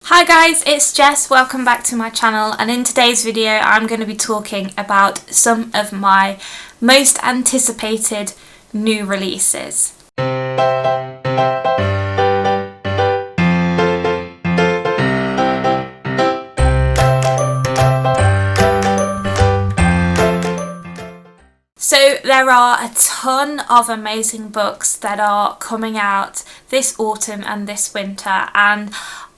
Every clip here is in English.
Hi guys, it's Jess, welcome back to my channel, and in today's video I'm going to be talking about some of my most anticipated new releases. So there are a ton of amazing books that are coming out this autumn and this winter, and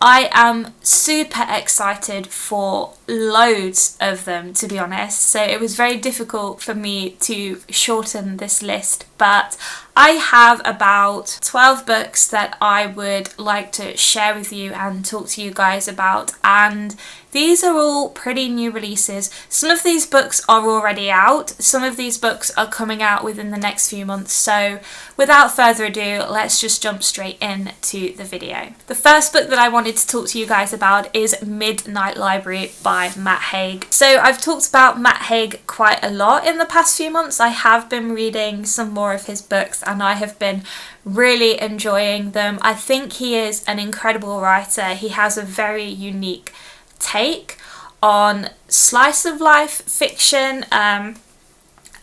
I am super excited for loads of them, to be honest. So it was very difficult for me to shorten this list, but I have about 12 books that I would like to share with you and talk to you guys about, and these are all pretty new releases. Some of these books are already out, some of these books are coming out within the next few months, so without further ado, let's just jump straight into the video. The first book that I wanted to talk to you guys about is Midnight Library by Matt Haig. So I've talked about Matt Haig quite a lot in the past few months. I have been reading some more of his books and I have been really enjoying them. I think he is an incredible writer. He has a very unique take on slice of life fiction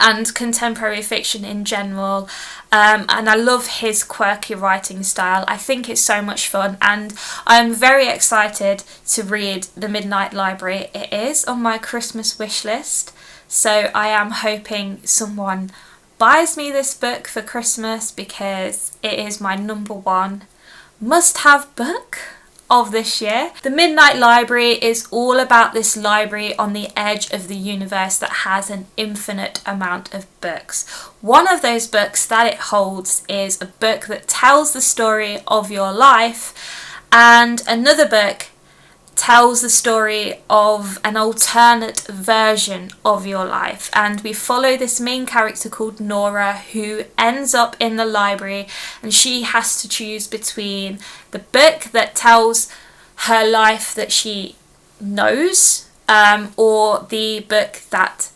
and contemporary fiction in general, and I love his quirky writing style. I think it's so much fun and I'm very excited to read The Midnight Library. It is on my Christmas wish list, so I am hoping someone buys me this book for Christmas because it is my #1 must-have book of this year. The Midnight Library is all about this library on the edge of the universe that has an infinite amount of books. One of those books that it holds is a book that tells the story of your life, and another book tells the story of an alternate version of your life, and we follow this main character called Nora, who ends up in the library and she has to choose between the book that tells her life that she knows or the book that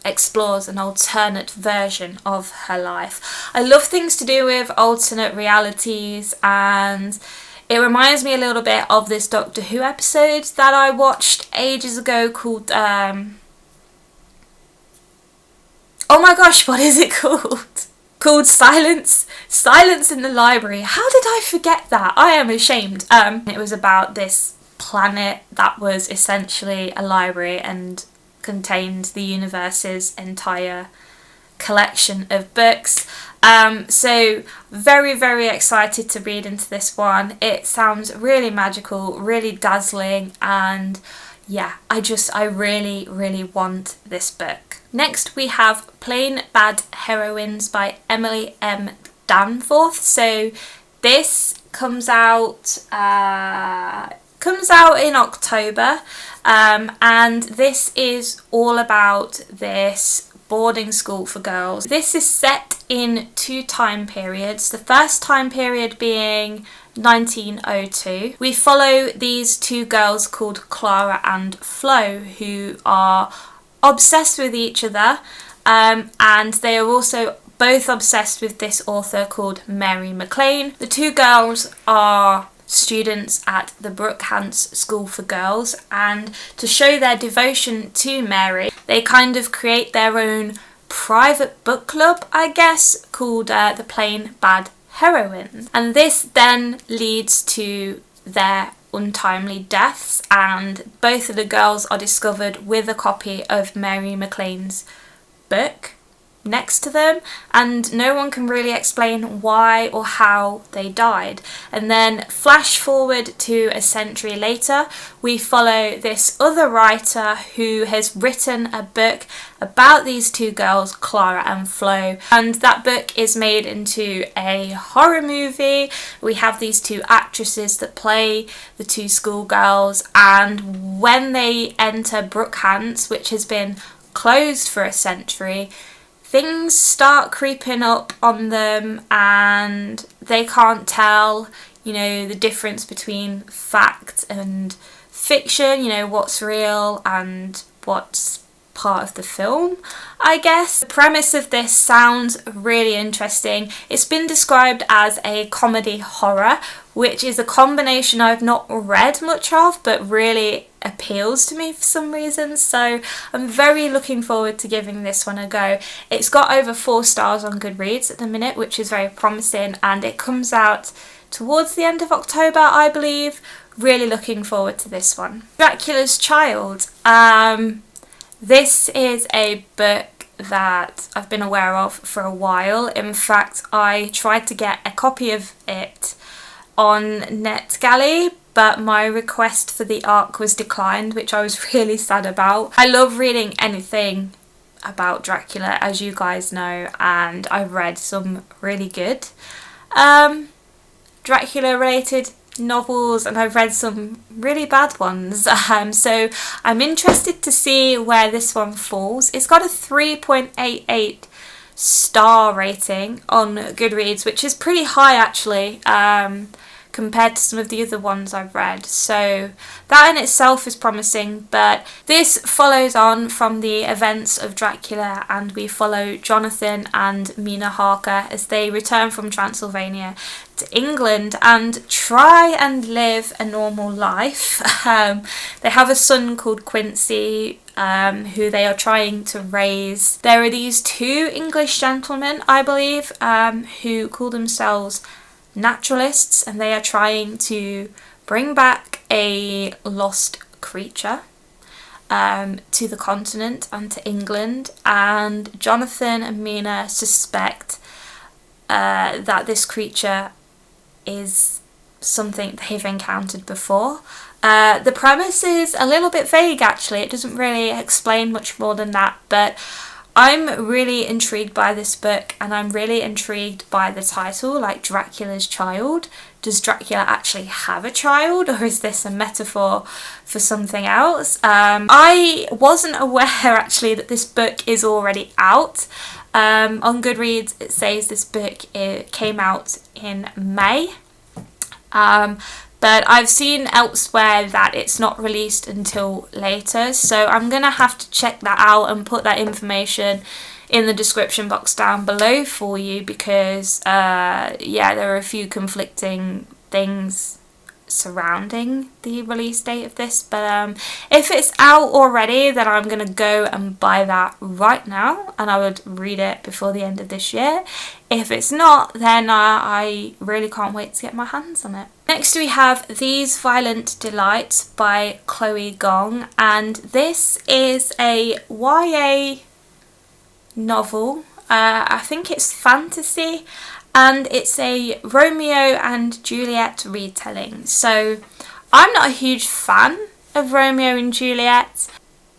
explores an alternate version of her life. I love things to do with alternate realities, and it reminds me a little bit of this Doctor Who episode that I watched ages ago called, oh my gosh, what is it called? Called Silence in the Library. How did I forget that? I am ashamed. It was about this planet that was essentially a library and contained the universe's entire collection of books. So very excited to read into this one. It sounds really magical, really dazzling, and yeah, I really want this book. Next we have Plain Bad Heroines by Emily M. Danforth. So this comes out in October, and this is all about this boarding school for girls. This is set in 2 time periods. The first time period being 1902. We follow these 2 girls called Clara and Flo, who are obsessed with each other, and they are also both obsessed with this author called Mary MacLane. The 2 girls are students at the Brookhan's School for Girls, and to show their devotion to Mary, they kind of create their own private book club, I guess, called the Plain Bad Heroines. And this then leads to their untimely deaths, and both of the girls are discovered with a copy of Mary MacLane's book next to them, and no one can really explain why or how they died. And then flash forward to a century later, we follow this other writer who has written a book about these 2 girls, Clara and Flo, and that book is made into a horror movie. We have these 2 actresses that play the 2 schoolgirls, and when they enter Brookhan's, which has been closed for a century, things start creeping up on them and they can't tell, you know, the difference between fact and fiction, you know, what's real and what's part of the film, I guess. The premise of this sounds really interesting. It's been described as a comedy horror, which is a combination I've not read much of but really appeals to me for some reason, so I'm very looking forward to giving this one a go. It's got over 4 stars on Goodreads at the minute, which is very promising, and it comes out towards the end of October, I believe. Really looking forward to this one. Dracula's Child. This is a book that I've been aware of for a while. In fact, I tried to get a copy of it on NetGalley, but my request for the ARC was declined, which I was really sad about. I love reading anything about Dracula, as you guys know, and I've read some really good Dracula related novels, and I've read some really bad ones, so I'm interested to see where this one falls. It's got a 3.88 star rating on Goodreads, which is pretty high actually, compared to some of the other ones I've read, so that in itself is promising. But this follows on from the events of Dracula, and we follow Jonathan and Mina Harker as they return from Transylvania to England and try and live a normal life. They have a son called Quincy, who they are trying to raise. There are these 2 English gentlemen, I believe, who call themselves naturalists, and they are trying to bring back a lost creature to the continent and to England, and Jonathan and Mina suspect that this creature is something they've encountered before. The premise is a little bit vague actually, it doesn't really explain much more than that, but I'm really intrigued by this book, and I'm really intrigued by the title, like Dracula's Child. Does Dracula actually have a child, or is this a metaphor for something else? I wasn't aware actually that this book is already out. On Goodreads it says this book came out in May. But I've seen elsewhere that it's not released until later, so I'm gonna have to check that out and put that information in the description box down below for you, because yeah, there are a few conflicting things surrounding the release date of this, but if it's out already, then I'm gonna go and buy that right now, and I would read it before the end of this year. If it's not, then I really can't wait to get my hands on it. Next we have These Violent Delights by Chloe Gong, and this is a YA novel. I think it's fantasy, and it's a Romeo and Juliet retelling. So I'm not a huge fan of Romeo and Juliet,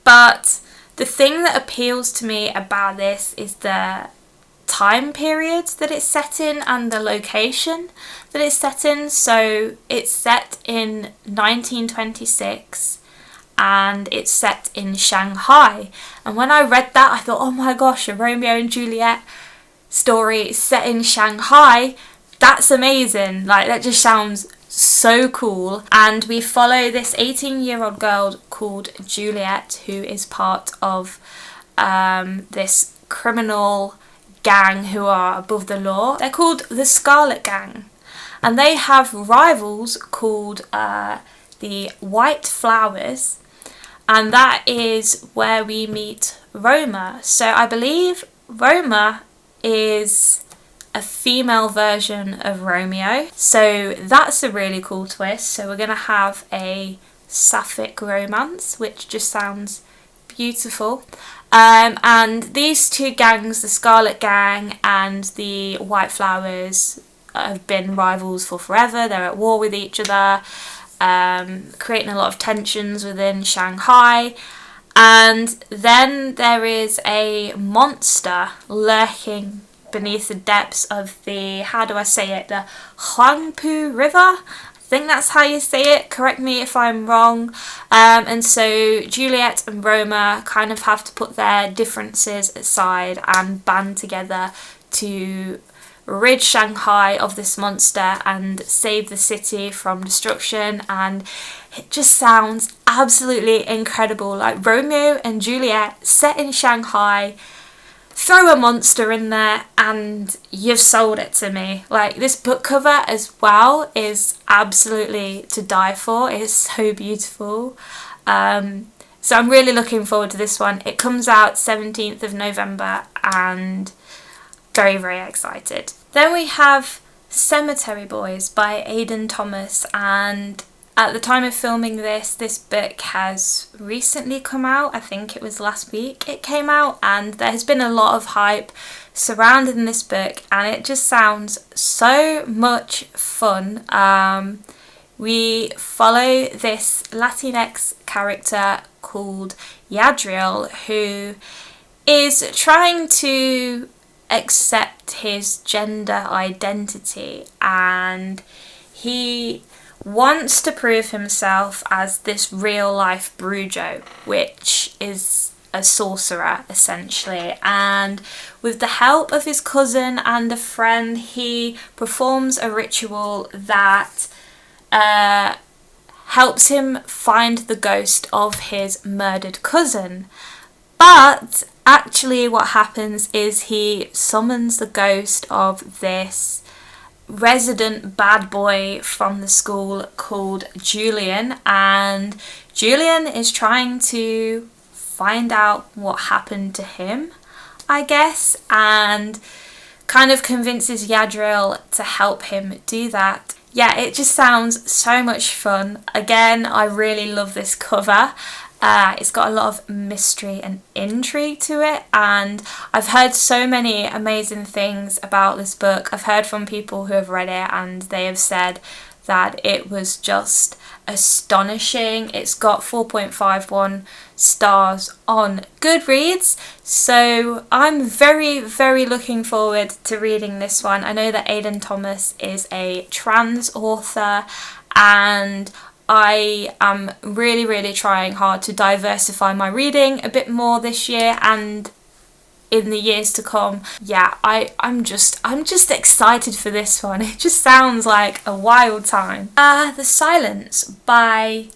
but the thing that appeals to me about this is the time period that it's set in and the location that it's set in. So it's set in 1926 and it's set in Shanghai, and when I read that I thought, oh my gosh, a Romeo and Juliet story set in Shanghai, that's amazing, like that just sounds so cool. And we follow this 18-year-old girl called Juliet, who is part of this criminal gang who are above the law. They're called the Scarlet Gang, and they have rivals called the White Flowers, and that is where we meet Roma. So I believe Roma is a female version of Romeo, so that's a really cool twist. So we're gonna have a sapphic romance, which just sounds beautiful. And these 2 gangs, the Scarlet Gang and the White Flowers, have been rivals for forever. They're at war with each other, creating a lot of tensions within Shanghai. And then there is a monster lurking beneath the depths of the, how do I say it, the Huangpu River? I think that's how you say it, correct me if I'm wrong. And so Juliet and Roma kind of have to put their differences aside and band together to rid Shanghai of this monster and save the city from destruction. And it just sounds absolutely incredible, like Romeo and Juliet set in Shanghai, throw a monster in there and you've sold it to me. Like, this book cover as well is absolutely to die for. It's so beautiful. So I'm really looking forward to this one. It comes out 17th of November and very, very excited. Then we have Cemetery Boys by Aidan Thomas, and at the time of filming this book has recently come out. I think it was last week it came out, and there has been a lot of hype surrounding this book and it just sounds so much fun. We follow this Latinx character called Yadriel, who is trying to accept his gender identity, and he wants to prove himself as this real life Brujo, which is a sorcerer essentially, and with the help of his cousin and a friend he performs a ritual that helps him find the ghost of his murdered cousin. But actually what happens is he summons the ghost of this resident bad boy from the school called Julian, and Julian is trying to find out what happened to him, I guess, and kind of convinces Yadriel to help him do that. Yeah, it just sounds so much fun. Again, I really love this cover. It's got a lot of mystery and intrigue to it, and I've heard so many amazing things about this book. I've heard from people who have read it and they have said that it was just astonishing. It's got 4.51 stars on Goodreads, so I'm very, very looking forward to reading this one. I know that Aidan Thomas is a trans author, and I am really, really trying hard to diversify my reading a bit more this year and in the years to come. Yeah, I'm just excited for this one. It just sounds like a wild time. The Silence by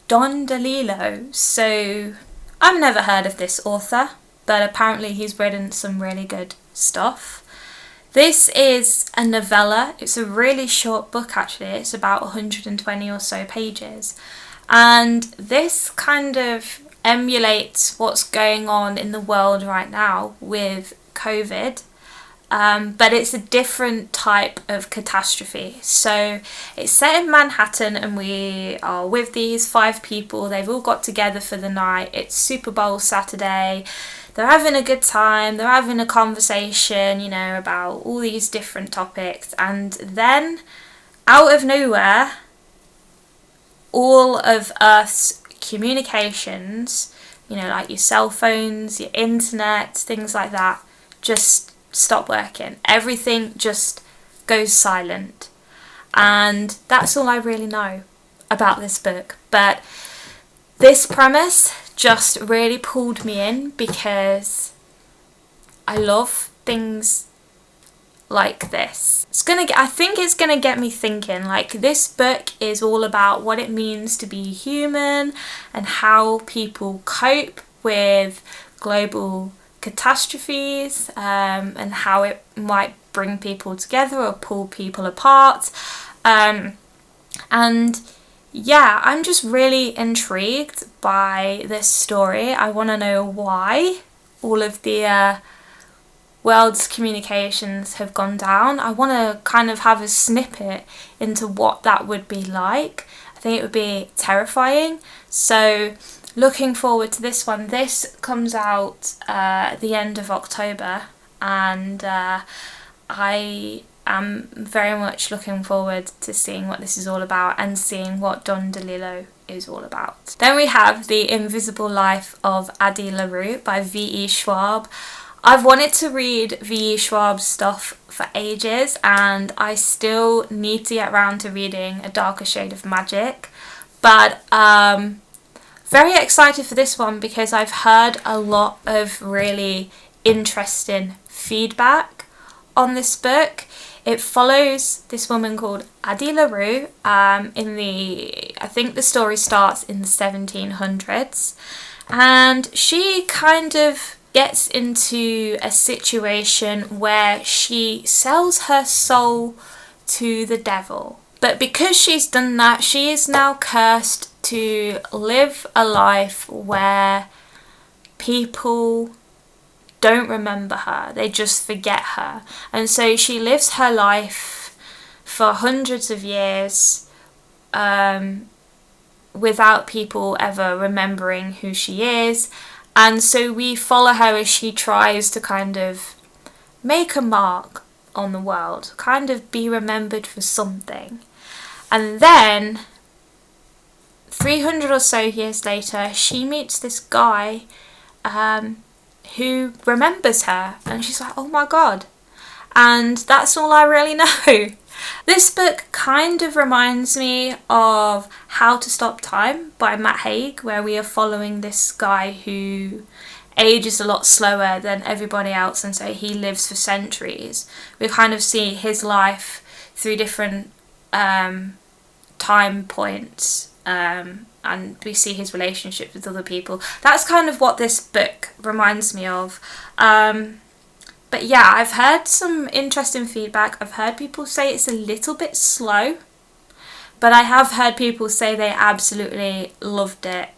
Don DeLillo. So I've never heard of this author, but apparently he's written some really good stuff. This is a novella. It's a really short book actually. It's about 120 or so pages. And this kind of emulates what's going on in the world right now with COVID. But it's a different type of catastrophe. So it's set in Manhattan and we are with these 5 people. They've all got together for the night. It's Super Bowl Saturday. They're having a good time, they're having a conversation, you know, about all these different topics, and then, out of nowhere, all of Earth's communications, you know, like your cell phones, your internet, things like that, just stop working. Everything just goes silent. And that's all I really know about this book. But this premise just really pulled me in because I love things like this. I think it's gonna get me thinking. Like, this book is all about what it means to be human and how people cope with global catastrophes, and how it might bring people together or pull people apart. And yeah, I'm just really intrigued by this story. I want to know why all of the world's communications have gone down. I want to kind of have a snippet into what that would be like. I think it would be terrifying. So looking forward to this one. This comes out at the end of October, and I am very much looking forward to seeing what this is all about and seeing what Don DeLillo is all about. Then we have The Invisible Life of Addie LaRue by V.E. Schwab. I've wanted to read V.E. Schwab's stuff for ages, and I still need to get around to reading A Darker Shade of Magic, but very excited for this one because I've heard a lot of really interesting feedback on this book. It follows this woman called Addie LaRue. I think the story starts in the 1700s, and she kind of gets into a situation where she sells her soul to the devil. But because she's done that, she is now cursed to live a life where people don't remember her, they just forget her. And so she lives her life for hundreds of years without people ever remembering who she is. And so we follow her as she tries to kind of make a mark on the world, kind of be remembered for something. And then 300 or so years later, she meets this guy who remembers her, and she's like, oh my god. And that's all I really know. This book kind of reminds me of How to Stop Time by Matt Haig, where we are following this guy who ages a lot slower than everybody else, and so he lives for centuries. We kind of see his life through different time points, and we see his relationships with other people. That's kind of what this book reminds me of. But yeah, I've heard some interesting feedback. I've heard people say it's a little bit slow, but I have heard people say they absolutely loved it.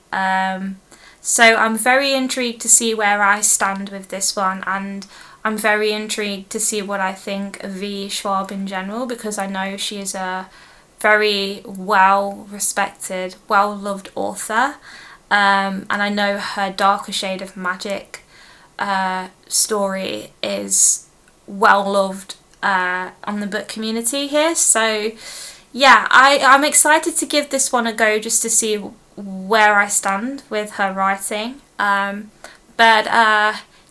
So I'm very intrigued to see where I stand with this one, and I'm very intrigued to see what I think of V. SCHWAB in general, because I know she is a very well-respected, well-loved author, and I know her Darker Shade of Magic story is well-loved on the book community here. So yeah, I'm excited to give this one a go just to see where I stand with her writing.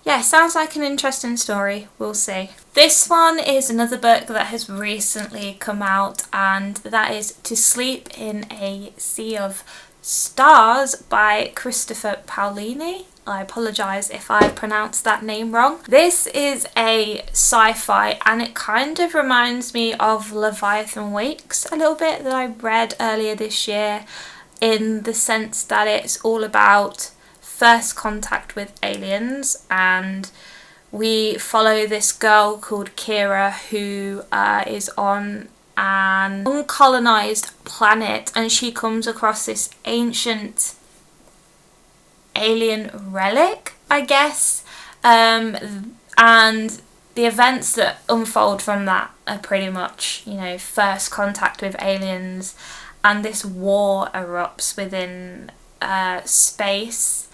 Yeah, sounds like an interesting story. We'll see. This one is another book that has recently come out, and that is To Sleep in a Sea of Stars by Christopher Paolini. I apologise if I pronounced that name wrong. This is a sci-fi, and it kind of reminds me of Leviathan Wakes a little bit, that I read earlier this year, in the sense that it's all about first contact with aliens, and we follow this girl called Kira who is on an uncolonised planet, and she comes across this ancient alien relic, I guess, and the events that unfold from that are pretty much, you know, first contact with aliens, and this war erupts within space.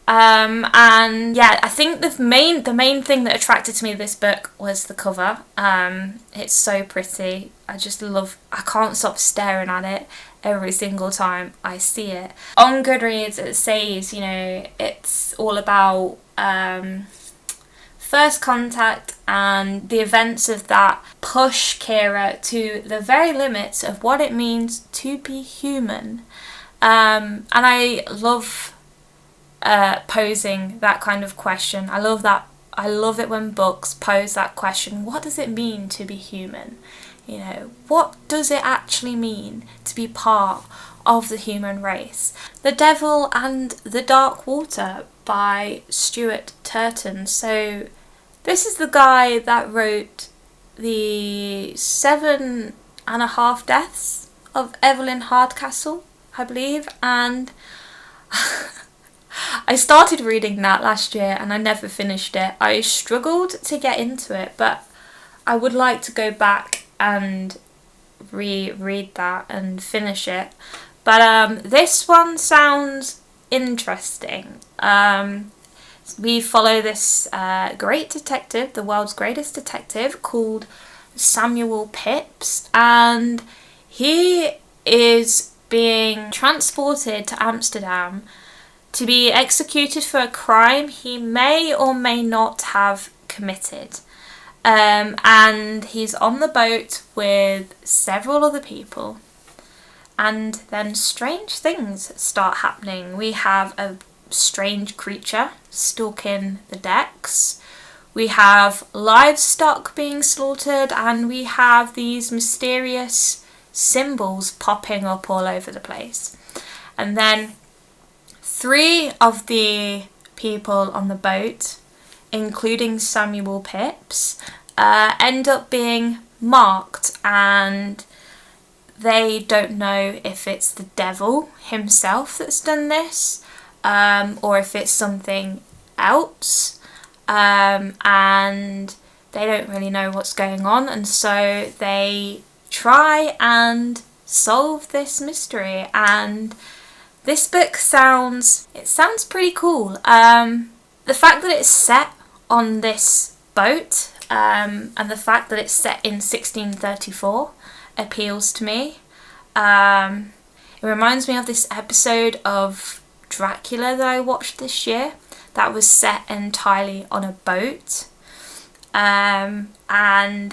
And yeah, I think the main thing that attracted to me to this book was the cover. It's so pretty. I can't stop staring at it every single time I see it. On Goodreads it says, you know, it's all about first contact, and the events of that push Kira to the very limits of what it means to be human. And I love posing that kind of question. I love it when books pose that question. What does it mean to be human? You know, what does it actually mean to be part of the human race? The Devil and the Dark Water by Stuart Turton. So this is the guy that wrote the 7.5 Deaths of Evelyn Hardcastle, I believe, and I started reading that last year and I never finished it. I struggled to get into it, but I would like to go back and reread that and finish it. But this one sounds interesting. We follow this great detective, the world's greatest detective, called Samuel Pepys, and he is being transported to Amsterdam to be executed for a crime he may or may not have committed. And he's on the boat with several other people, and then strange things start happening. We have a strange creature stalking the decks, we have livestock being slaughtered, and we have these mysterious symbols popping up all over the place. And then 3 of the people on the boat including Samuel Pepys, end up being marked, and they don't know if it's the devil himself that's done this, or if it's something else, and they don't really know what's going on, and so they try and solve this mystery. And this book sounds pretty cool. The fact that it's set on this boat, and the fact that it's set in 1634 appeals to me. It reminds me of this episode of Dracula that I watched this year that was set entirely on a boat, and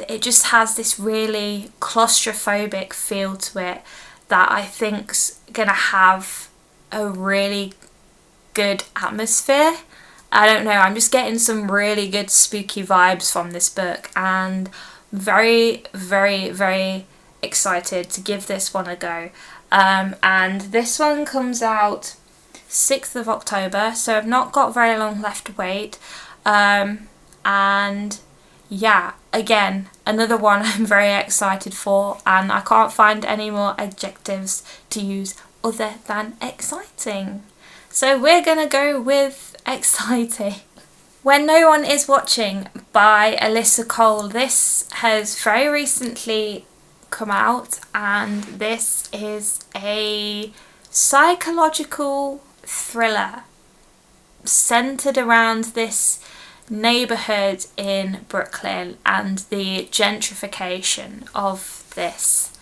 it just has this really claustrophobic feel to it that I think's gonna have a really good atmosphere. I don't know, I'm just getting some really good spooky vibes from this book, and very, very, very excited to give this one a go. And this one comes out 6th of October, so I've not got very long left to wait. And yeah, again, another one I'm very excited for, and I can't find any more adjectives to use other than exciting. So we're gonna go with exciting. When No One Is Watching by Alyssa Cole. This has very recently come out, and this is a psychological thriller centered around this neighborhood in Brooklyn and the gentrification of this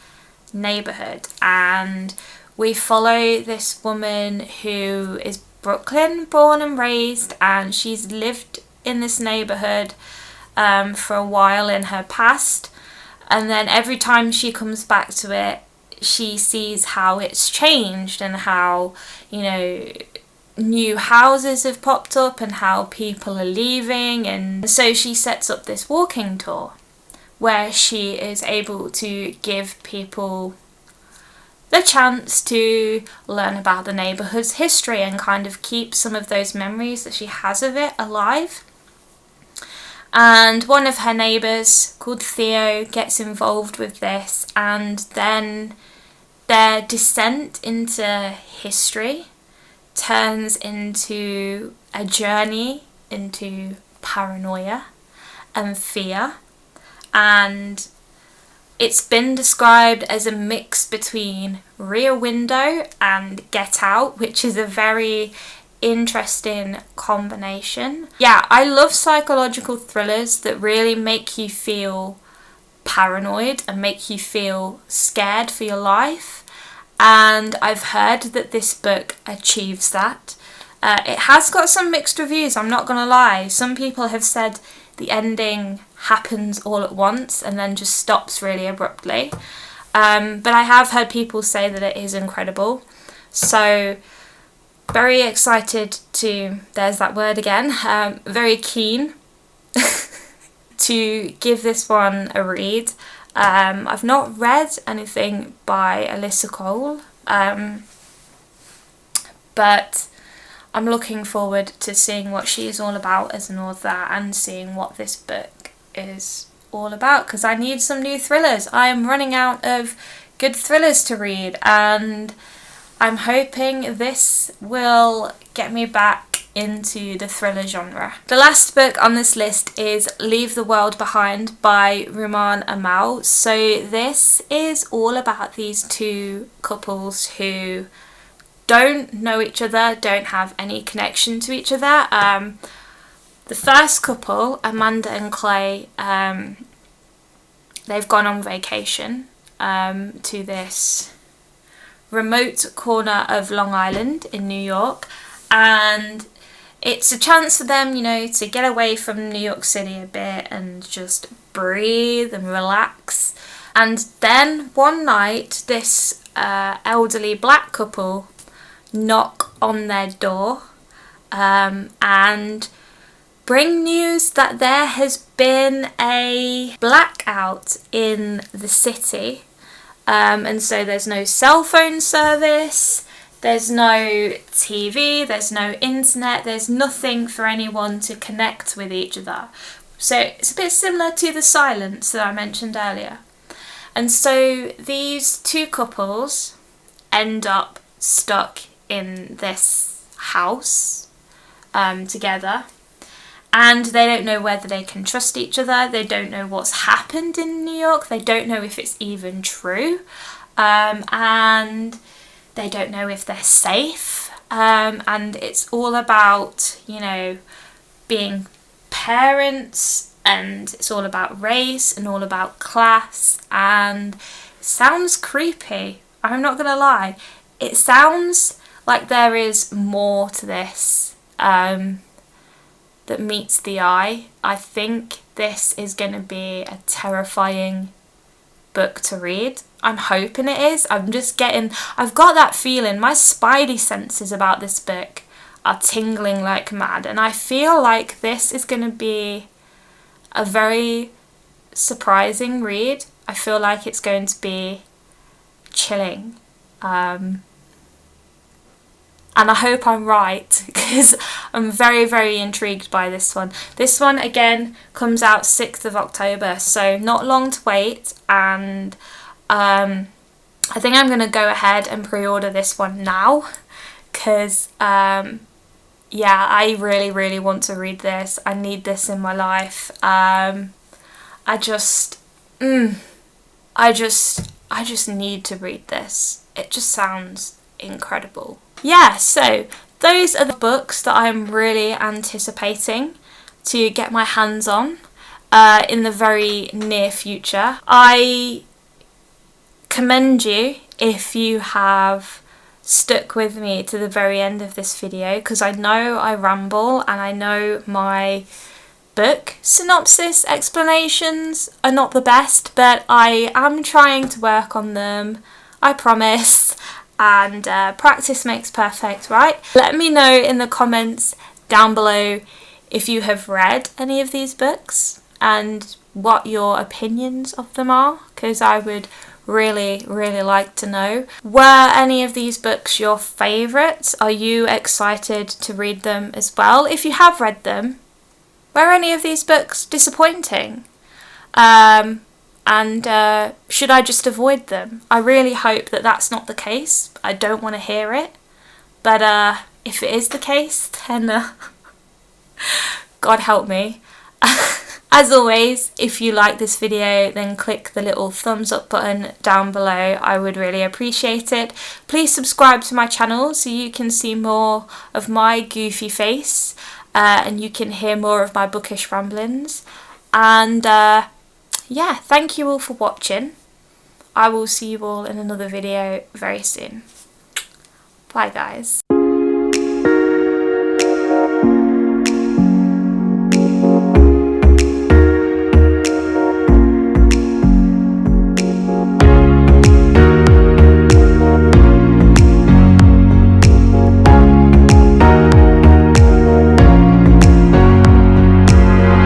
neighborhood. And we follow this woman who is Brooklyn born and raised, and she's lived in this neighborhood for a while in her past, and then every time she comes back to it, she sees how it's changed and how, you know, new houses have popped up and how people are leaving. And so she sets up this walking tour where she is able to give people the chance to learn about the neighbourhood's history and kind of keep some of those memories that she has of it alive. And one of her neighbours, called Theo, gets involved with this, and then their descent into history turns into a journey into paranoia and fear. And it's been described as a mix between Rear Window and Get Out, which is a very interesting combination. Yeah, I love psychological thrillers that really make you feel paranoid and make you feel scared for your life. And I've heard that this book achieves that. It has got some mixed reviews, I'm not gonna lie. Some people have said the ending happens all at once and then just stops really abruptly. But I have heard people say that it is incredible. So very excited to, there's that word again, very keen to give this one a read. I've not read anything by Alyssa Cole, but I'm looking forward to seeing what she's all about as an author and seeing what this book is all about, because I need some new thrillers. I am running out of good thrillers to read, and I'm hoping this will get me back into the thriller genre. The last book on this list is Leave the World Behind by Rumaan Amal. So this is all about these two couples who don't know each other, don't have any connection to each other. The first couple, Amanda and Clay, they've gone on vacation to this remote corner of Long Island in New York, and it's a chance for them, you know, to get away from New York City a bit and just breathe and relax. And then one night, this elderly black couple knock on their door and bring news that there has been a blackout in the city. And so there's no cell phone service, There's no TV, there's no internet, there's nothing for anyone to connect with each other. So it's a bit similar to the silence that I mentioned earlier. And so these two couples end up stuck in this house together, and they don't know whether they can trust each other. They don't know what's happened in New York. They don't know if it's even true, and they don't know if they're safe. And it's all about, you know, being parents, and it's all about race and all about class, and it sounds creepy. I'm not gonna lie. It sounds like there is more to this that meets the eye. I think this is going to be a terrifying book to read. I'm hoping it is. I've got that feeling. My spidey senses about this book are tingling like mad, and I feel like this is going to be a very surprising read. I feel like it's going to be chilling. And I hope I'm right, because I'm very, very intrigued by this one. This one, again, comes out 6th of October, so not long to wait. And I think I'm going to go ahead and pre-order this one now, because, yeah, I really, really want to read this. I need this in my life. I just need to read this. It just sounds incredible. Yeah, so those are the books that I'm really anticipating to get my hands on in the very near future. I commend you if you have stuck with me to the very end of this video, because I know I ramble and I know my book synopsis explanations are not the best, but I am trying to work on them, I promise. And practice makes perfect, right? Let me know in the comments down below if you have read any of these books and what your opinions of them are, because I would really, really like to know. Were any of these books your favourites? Are you excited to read them as well? If you have read them, were any of these books disappointing? And should I just avoid them? I really hope that that's not the case. I don't want to hear it. But if it is the case, then God help me. As always, if you like this video, then click the little thumbs up button down below. I would really appreciate it. Please subscribe to my channel so you can see more of my goofy face and you can hear more of my bookish ramblings. And yeah, thank you all for watching. I will see you all in another video very soon. Bye guys.